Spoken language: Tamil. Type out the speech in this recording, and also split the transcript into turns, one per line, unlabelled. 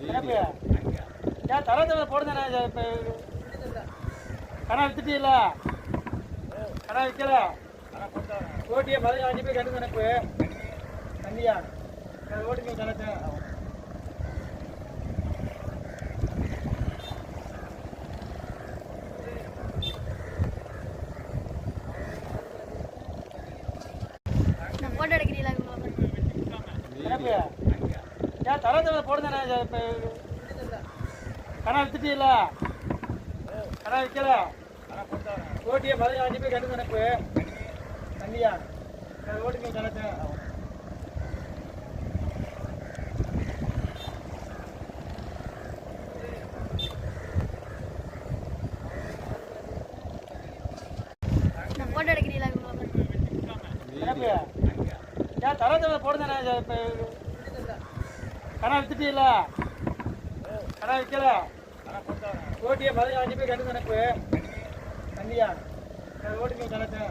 என்னப்பா ஏன் தரத்துல போடுதானே இப்போ கடை வித்துட்டீங்கள கடை விற்கல ஓட்டியை 15 போய் கட்டு நினைப்பு தண்ணியா ஓட்டுங்க கணக்கு
போட்டோ எடுக்கிறீங்களா
என்னப்பா ஏன் தரத்துல போடுதானே இப்போ கடை வித்துட்டீங்கள கடை விற்கல ஓட்டியை 15 போய் கட்டு நினைப்பு தண்ணியா ஓட்டுங்க கணக்கு
போட்டோ எடுக்கிறீங்களா
என்னப்பா ஏன் தரத்துல போடுதானே இப்போ கடை வித்துட்டீங்கள கடை விற்கல ஓட்டியை 15 போய் கட்டு நினைப்பு தண்ணியா ஓட்டுங்க கணக்கு